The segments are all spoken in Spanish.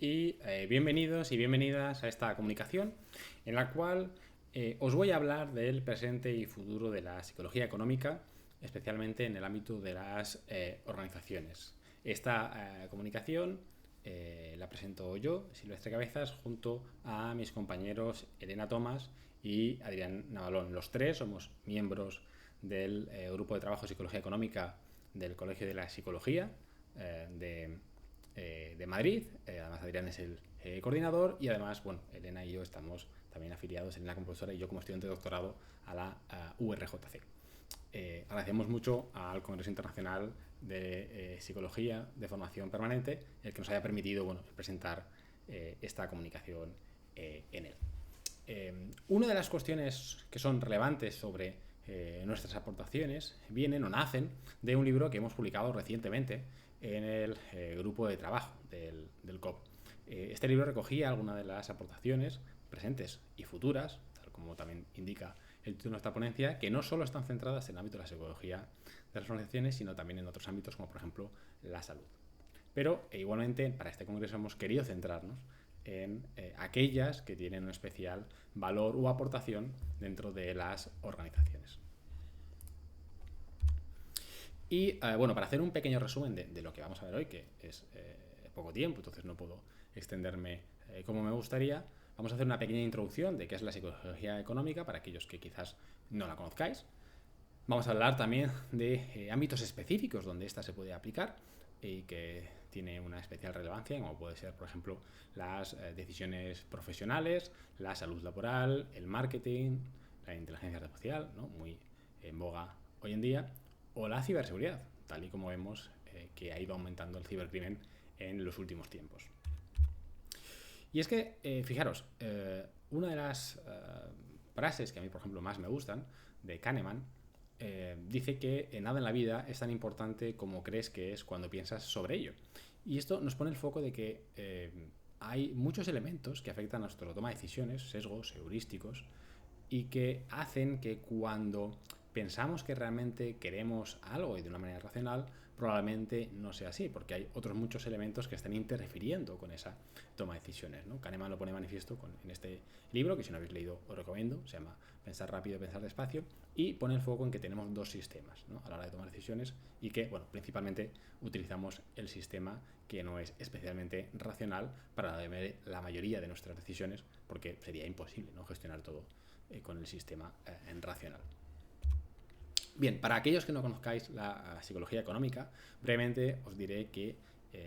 y bienvenidos y bienvenidas a esta comunicación en la cual os voy a hablar del presente y futuro de la psicología económica, especialmente en el ámbito de las organizaciones. Esta comunicación la presento yo, Silvestre Cabezas, junto a mis compañeros Elena Tomás y Adrián Navalón. Los tres somos miembros del Grupo de Trabajo de Psicología Económica del Colegio de la Psicología de Madrid. Además, Adrián es el coordinador y además, bueno, Elena y yo estamos también afiliados, Elena como profesora y yo como estudiante de doctorado a la URJC. Agradecemos mucho al Congreso Internacional de Psicología de Formación Permanente el que nos haya permitido, bueno, presentar esta comunicación en él. Una de las cuestiones que son relevantes sobre nuestras aportaciones vienen o nacen de un libro que hemos publicado recientemente en el grupo de trabajo del COP. Este libro recogía algunas de las aportaciones presentes y futuras, tal como también indica el título de esta ponencia, que no solo están centradas en el ámbito de la psicología de las organizaciones, sino también en otros ámbitos como por ejemplo la salud. Pero igualmente para este congreso hemos querido centrarnos en aquellas que tienen un especial valor u aportación dentro de las organizaciones. Y bueno, para hacer un pequeño resumen de lo que vamos a ver hoy, que es poco tiempo, entonces no puedo extenderme como me gustaría, vamos a hacer una pequeña introducción de qué es la psicología económica para aquellos que quizás no la conozcáis. Vamos a hablar también de ámbitos específicos donde esta se puede aplicar y que tiene una especial relevancia, como puede ser, por ejemplo, las decisiones profesionales, la salud laboral, el marketing, la inteligencia artificial, ¿no? Muy en boga hoy en día, o la ciberseguridad, tal y como vemos que ha ido aumentando el cibercrimen en los últimos tiempos. Y es que, fijaros, una de las frases que a mí, por ejemplo, más me gustan, de Kahneman, dice que nada en la vida es tan importante como crees que es cuando piensas sobre ello. Y esto nos pone el foco de que hay muchos elementos que afectan a nuestra toma de decisiones, sesgos, heurísticos, y que hacen que cuando pensamos que realmente queremos algo y de una manera racional, probablemente no sea así, porque hay otros muchos elementos que están interfiriendo con esa toma de decisiones, ¿no? Kahneman lo pone de manifiesto en este libro, que si no habéis leído os recomiendo, se llama Pensar rápido, pensar despacio, y pone el foco en que tenemos dos sistemas, ¿no? A la hora de tomar decisiones y que, bueno, principalmente utilizamos el sistema que no es especialmente racional para la mayoría de nuestras decisiones, porque sería imposible, ¿no?, gestionar todo con el sistema en racional. Bien, para aquellos que no conozcáis la psicología económica, brevemente os diré que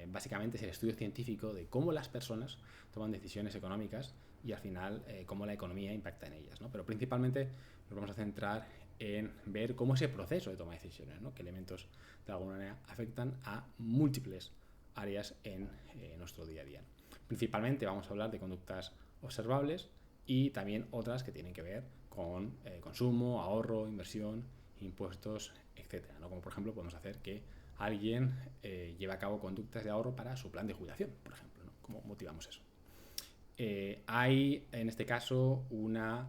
básicamente es el estudio científico de cómo las personas toman decisiones económicas y al final cómo la economía impacta en ellas, ¿no? Pero principalmente nos vamos a centrar en ver cómo ese proceso de toma de decisiones, ¿no?, qué elementos de alguna manera afectan a múltiples áreas en nuestro día a día. Principalmente vamos a hablar de conductas observables y también otras que tienen que ver con consumo, ahorro, inversión, impuestos, etcétera, ¿no? Como por ejemplo podemos hacer que alguien lleve a cabo conductas de ahorro para su plan de jubilación, por ejemplo, ¿no? ¿Cómo motivamos eso? Hay en este caso una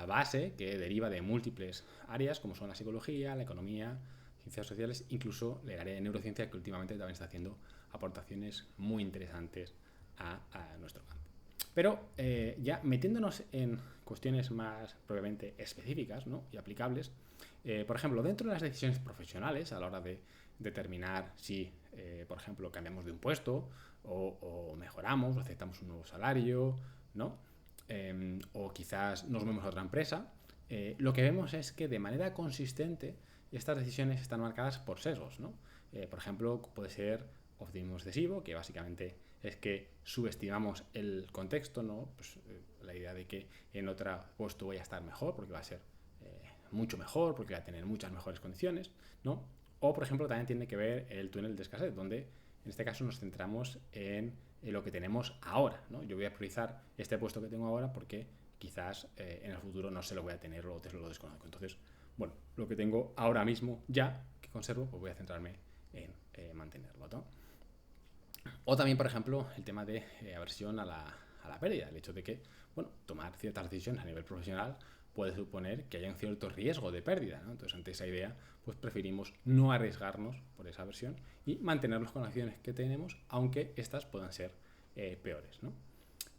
base que deriva de múltiples áreas como son la psicología, la economía, ciencias sociales, incluso el área de neurociencia, que últimamente también está haciendo aportaciones muy interesantes a nuestro campo. Pero ya metiéndonos en cuestiones más propiamente específicas, ¿no?, y aplicables, por ejemplo, dentro de las decisiones profesionales, a la hora de determinar si, por ejemplo, cambiamos de un puesto o mejoramos o aceptamos un nuevo salario, ¿no?, o quizás nos movemos a otra empresa, lo que vemos es que de manera consistente estas decisiones están marcadas por sesgos, ¿no? Por ejemplo, puede ser optimismo excesivo, que básicamente es que subestimamos el contexto, ¿no? Pues, la idea de que en otro puesto voy a estar mejor porque va a ser mucho mejor, porque va a tener muchas mejores condiciones, ¿no? O, por ejemplo, también tiene que ver el túnel de escasez, donde en este caso nos centramos en lo que tenemos ahora, ¿no? Yo voy a priorizar este puesto que tengo ahora porque quizás en el futuro no se lo voy a tener o lo desconozco. Entonces, bueno, lo que tengo ahora mismo ya que conservo, pues voy a centrarme en mantenerlo, ¿no? O también, por ejemplo, el tema de aversión a la pérdida, el hecho de que, bueno, tomar ciertas decisiones a nivel profesional puede suponer que haya un cierto riesgo de pérdida, ¿no? Entonces, ante esa idea, pues preferimos no arriesgarnos por esa aversión y mantener las condiciones que tenemos, aunque estas puedan ser peores, ¿no?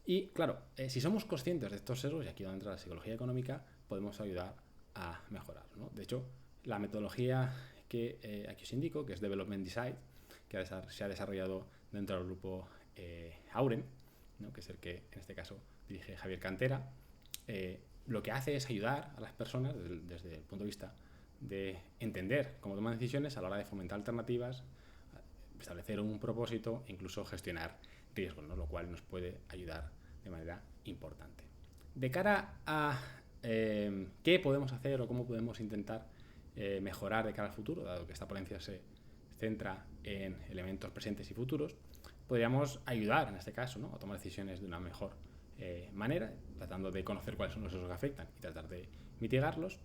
Y claro, si somos conscientes de estos sesgos, y aquí donde entra la psicología económica, podemos ayudar a mejorar, ¿no? De hecho, la metodología que aquí os indico, que es Development Design, que se ha desarrollado dentro del grupo Auren, ¿no? Que es el que en este caso dirige Javier Cantera, lo que hace es ayudar a las personas desde el punto de vista de entender cómo toman decisiones a la hora de fomentar alternativas, establecer un propósito e incluso gestionar riesgos, ¿no? Lo cual nos puede ayudar de manera importante. De cara a qué podemos hacer o cómo podemos intentar mejorar de cara al futuro, dado que esta ponencia se centra en elementos presentes y futuros, podríamos ayudar en este caso, ¿no? A tomar decisiones de una mejor manera, tratando de conocer cuáles son los riesgos que afectan y tratar de mitigarlos.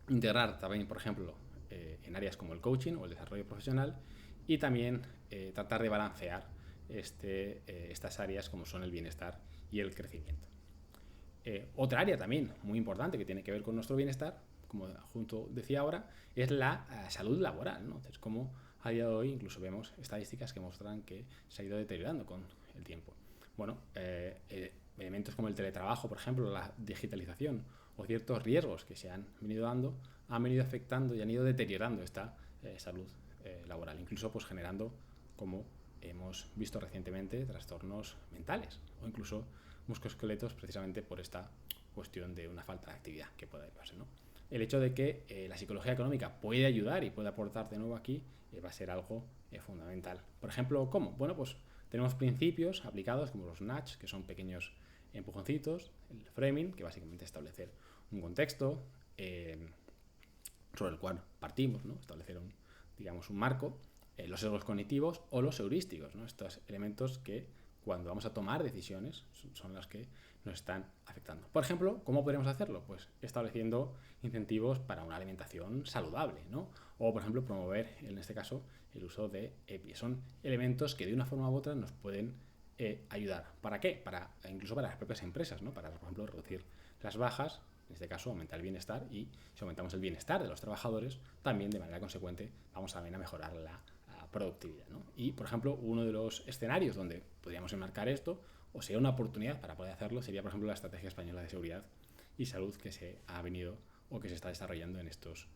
Integrar también, por ejemplo, en áreas como el coaching o el desarrollo profesional, y también tratar de balancear estas áreas como son el bienestar y el crecimiento. Otra área también muy importante que tiene que ver con nuestro bienestar, como junto decía ahora, es la salud laboral, ¿no? Entonces, como a día de hoy incluso vemos estadísticas que muestran que se ha ido deteriorando con el tiempo. Bueno, elementos como el teletrabajo, por ejemplo, la digitalización o ciertos riesgos que se han venido dando, han venido afectando y han ido deteriorando esta salud laboral, incluso pues generando, como hemos visto recientemente, trastornos mentales o incluso musculoesqueletos, precisamente por esta cuestión de una falta de actividad que pueda derivarse, ¿no? El hecho de que la psicología económica puede ayudar y puede aportar de nuevo aquí va a ser algo fundamental. Por ejemplo, ¿cómo? Bueno, pues tenemos principios aplicados como los nudge, que son pequeños empujoncitos, el framing, que básicamente es establecer un contexto sobre el cual partimos, ¿no? Establecer un marco, los sesgos cognitivos o los heurísticos, ¿no? Estos elementos que cuando vamos a tomar decisiones son las que nos están afectando. Por ejemplo, ¿cómo podemos hacerlo? Pues estableciendo incentivos para una alimentación saludable, ¿no? O, por ejemplo, promover, en este caso, el uso de EPI. Son elementos que de una forma u otra nos pueden ayudar. ¿Para qué? Incluso para las propias empresas, ¿no? Para, por ejemplo, reducir las bajas, en este caso aumentar el bienestar, y si aumentamos el bienestar de los trabajadores, también de manera consecuente vamos a mejorar la productividad, ¿no? Y, por ejemplo, uno de los escenarios donde podríamos enmarcar esto, o sea, una oportunidad para poder hacerlo, sería, por ejemplo, la Estrategia Española de Seguridad y Salud que se ha venido o que se está desarrollando en estos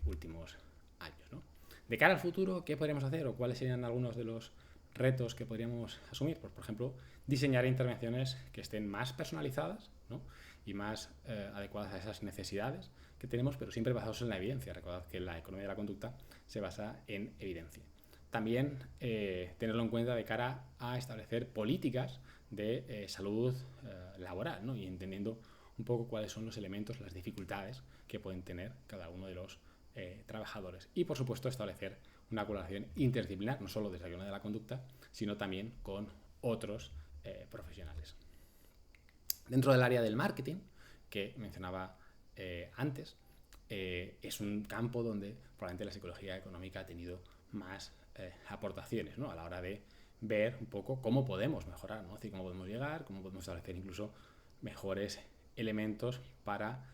últimos años, ¿no? De cara al futuro, ¿qué podríamos hacer o cuáles serían algunos de los retos que podríamos asumir? Pues, por ejemplo, diseñar intervenciones que estén más personalizadas, ¿no? Y más adecuadas a esas necesidades que tenemos, pero siempre basados en la evidencia. Recordad que la economía de la conducta se basa en evidencia. También tenerlo en cuenta de cara a establecer políticas de salud laboral, ¿no? Y entendiendo un poco cuáles son los elementos, las dificultades que pueden tener cada uno de los trabajadores. Y, por supuesto, establecer una colaboración interdisciplinar, no solo desde la economía de la conducta, sino también con otros profesionales. Dentro del área del marketing, que mencionaba antes, es un campo donde probablemente la psicología económica ha tenido más aportaciones, ¿no? A la hora de ver un poco cómo podemos mejorar, ¿no? Es decir, cómo podemos llegar, cómo podemos establecer incluso mejores elementos para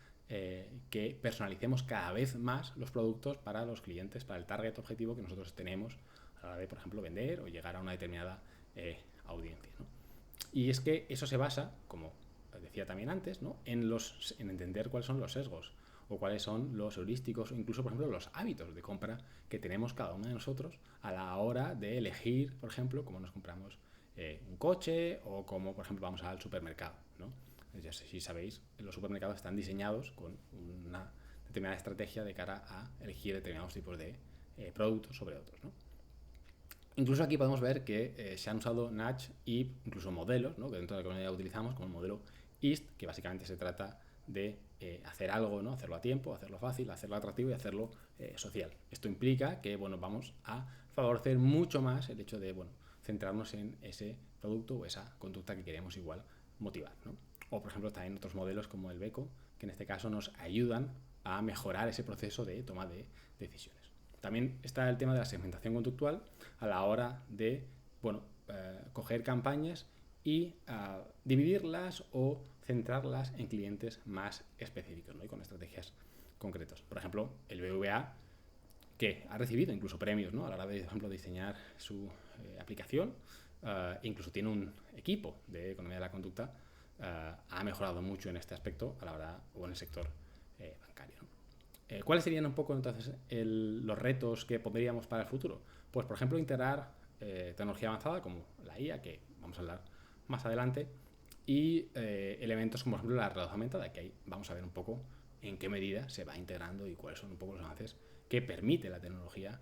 que personalicemos cada vez más los productos para los clientes, para el target objetivo que nosotros tenemos a la hora de, por ejemplo, vender o llegar a una determinada audiencia, ¿no? Y es que eso se basa, como decía también antes, ¿no? en entender cuáles son los sesgos o cuáles son los heurísticos o incluso, por ejemplo, los hábitos de compra que tenemos cada uno de nosotros a la hora de elegir, por ejemplo, cómo nos compramos un coche o cómo, por ejemplo, vamos al supermercado, ¿no? Ya sé si sabéis, los supermercados están diseñados con una determinada estrategia de cara a elegir determinados tipos de productos sobre otros, ¿no? Incluso aquí podemos ver que se han usado nudge y incluso modelos, ¿no? Que dentro de la economía utilizamos como el modelo EAST, que básicamente se trata de hacer algo, ¿no? Hacerlo a tiempo, hacerlo fácil, hacerlo atractivo y hacerlo social. Esto implica que, bueno, vamos a favorecer mucho más el hecho de, bueno, centrarnos en ese producto o esa conducta que queremos igual motivar, ¿no? O, por ejemplo, también otros modelos como el BECO, que en este caso nos ayudan a mejorar ese proceso de toma de decisiones. También está el tema de la segmentación conductual a la hora de, bueno, coger campañas y dividirlas o centrarlas en clientes más específicos, ¿no? Y con estrategias concretas. Por ejemplo, el BVA, que ha recibido incluso premios, ¿no? A la hora de, por ejemplo, diseñar su aplicación incluso tiene un equipo de economía de la conducta, ha mejorado mucho en este aspecto a la hora, o en el sector bancario, ¿no? ¿Cuáles serían un poco entonces los retos que pondríamos para el futuro? Pues, por ejemplo, integrar tecnología avanzada como la IA, que vamos a hablar más adelante, y elementos como, por ejemplo, la realidad aumentada, que ahí vamos a ver un poco en qué medida se va integrando y cuáles son un poco los avances que permite la tecnología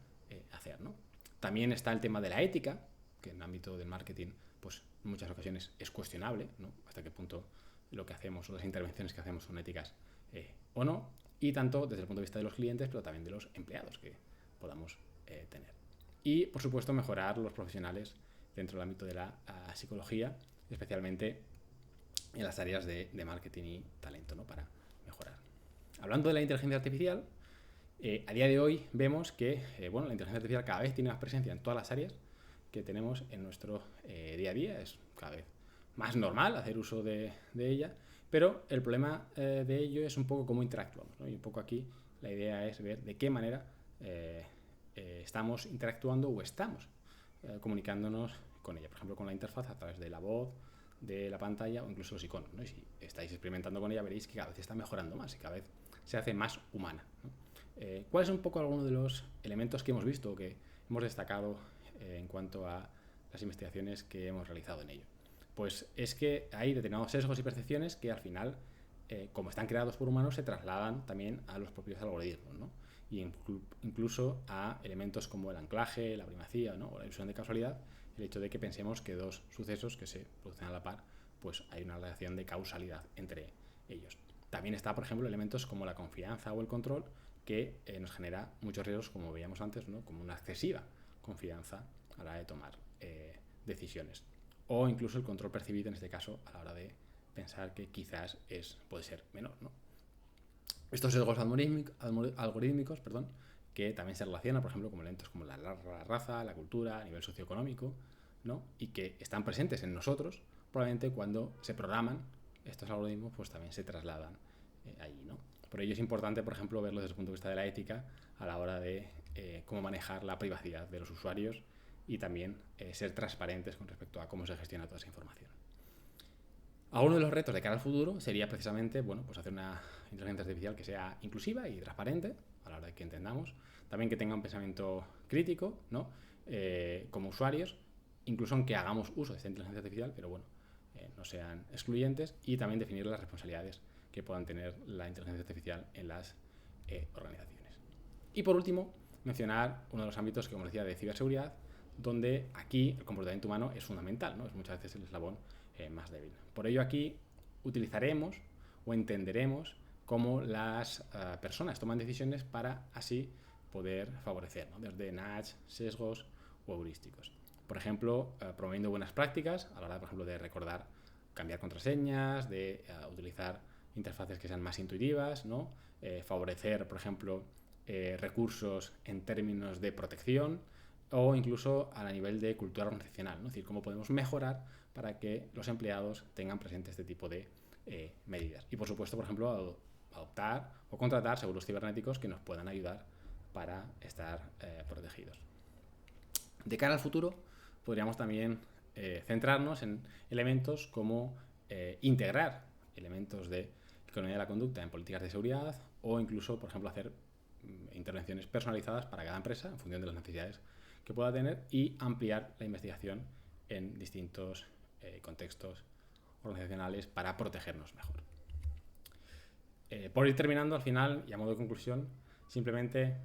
hacer, ¿no? También está el tema de la ética, que en el ámbito del marketing, pues en muchas ocasiones es cuestionable, ¿no? Hasta qué punto lo que hacemos o las intervenciones que hacemos son éticas o no, y tanto desde el punto de vista de los clientes, pero también de los empleados que podamos tener. Y, por supuesto, mejorar los profesionales dentro del ámbito de la psicología, especialmente en las áreas de marketing y talento, ¿no? Para mejorar. Hablando de la inteligencia artificial, a día de hoy vemos que la inteligencia artificial cada vez tiene más presencia en todas las áreas que tenemos en nuestro día a día. Es cada vez más normal hacer uso de ella, pero el problema de ello es un poco cómo interactuamos, ¿no? Y un poco aquí la idea es ver de qué manera estamos interactuando o estamos comunicándonos con ella. Por ejemplo, con la interfaz a través de la voz, de la pantalla o incluso los iconos, ¿no? Y si estáis experimentando con ella veréis que cada vez está mejorando más y cada vez se hace más humana, ¿no? ¿Cuáles son un poco algunos de los elementos que hemos visto o que hemos destacado en cuanto a las investigaciones que hemos realizado en ello? Pues es que hay determinados sesgos y percepciones que al final, como están creados por humanos, se trasladan también a los propios algoritmos, ¿no? Y incluso a elementos como el anclaje, la primacía, ¿no? O la ilusión de causalidad, el hecho de que pensemos que dos sucesos que se producen a la par, pues hay una relación de causalidad entre ellos. También está, por ejemplo, elementos como la confianza o el control, que nos genera muchos riesgos, como veíamos antes, ¿no? Como una excesiva confianza a la hora de tomar decisiones. O incluso el control percibido, en este caso, a la hora de pensar que quizás puede ser menor, ¿no? Estos sesgos algorítmicos, que también se relacionan, por ejemplo, con elementos como la raza, la cultura, a nivel socioeconómico, ¿no? Y que están presentes en nosotros, probablemente cuando se programan estos algoritmos, pues también se trasladan allí, ¿no? Por ello es importante, por ejemplo, verlo desde el punto de vista de la ética a la hora de cómo manejar la privacidad de los usuarios y también ser transparentes con respecto a cómo se gestiona toda esa información. Uno de los retos de cara al futuro sería precisamente, pues hacer una inteligencia artificial que sea inclusiva y transparente a la hora de que entendamos, también que tenga un pensamiento crítico, ¿no? Como usuarios, incluso aunque hagamos uso de esta inteligencia artificial, pero no sean excluyentes, y también definir las responsabilidades que puedan tener la inteligencia artificial en las organizaciones. Y por último, mencionar uno de los ámbitos que, como decía, de ciberseguridad, donde aquí el comportamiento humano es fundamental, ¿no? Es muchas veces el eslabón más débil. Por ello aquí utilizaremos o entenderemos cómo las personas toman decisiones para así poder favorecer, ¿no? Desde nudge, sesgos o heurísticos. Por ejemplo, promoviendo buenas prácticas a la hora, por ejemplo, de recordar, cambiar contraseñas, de utilizar interfaces que sean más intuitivas, ¿no? Favorecer, por ejemplo, recursos en términos de protección o incluso a nivel de cultura organizacional, ¿no? Es decir, cómo podemos mejorar para que los empleados tengan presente este tipo de medidas. Y, por supuesto, por ejemplo, adoptar o contratar seguros cibernéticos que nos puedan ayudar para estar protegidos. De cara al futuro, podríamos también centrarnos en elementos como integrar elementos de economía de la conducta en políticas de seguridad o incluso, por ejemplo, hacer intervenciones personalizadas para cada empresa en función de las necesidades que pueda tener y ampliar la investigación en distintos contextos organizacionales para protegernos mejor. Por ir terminando, al final, y a modo de conclusión, simplemente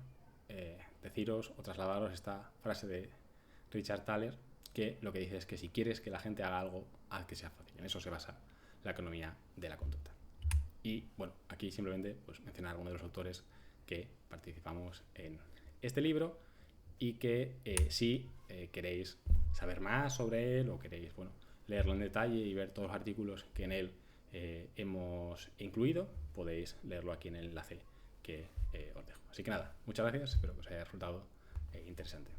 deciros o trasladaros esta frase de Richard Thaler, que lo que dice es que si quieres que la gente haga algo, haz que sea fácil. En eso se basa la economía de la conducta. Y aquí simplemente mencionar algunos de los autores que participamos en este libro y que si queréis saber más sobre él o queréis leerlo en detalle y ver todos los artículos que en él hemos incluido, podéis leerlo aquí en el enlace que os dejo. Así que nada, muchas gracias, espero que os haya resultado interesante.